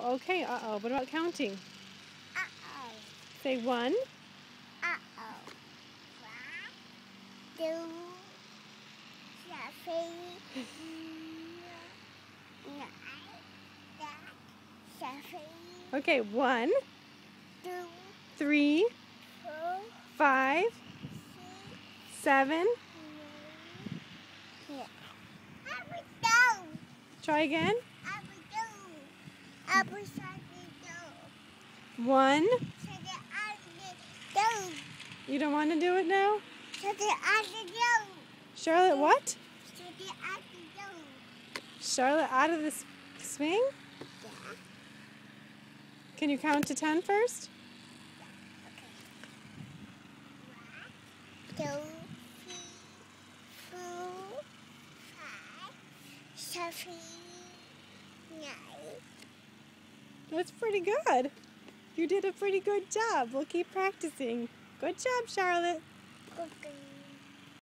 Uh-oh. Okay, uh-oh. What about counting? Uh-oh. Say 1. Uh-oh. 1, 2, 3, 9, 10, 7. Okay, 1, 2, 3, 4, 5, 6, 7. 9. Yeah. Apple do. Try again. Apple do. Apple something do. 1. Something apple do. You don't want to do it now? Something apple do. Charlotte, what? Something apple do. Charlotte out of the swing? Yeah. Can you count to 10 first? Okay. 1, 2, 3, 4, 5, 7, 9. That's pretty good. You did a pretty good job. We'll keep practicing. Good job, Charlotte. Okay.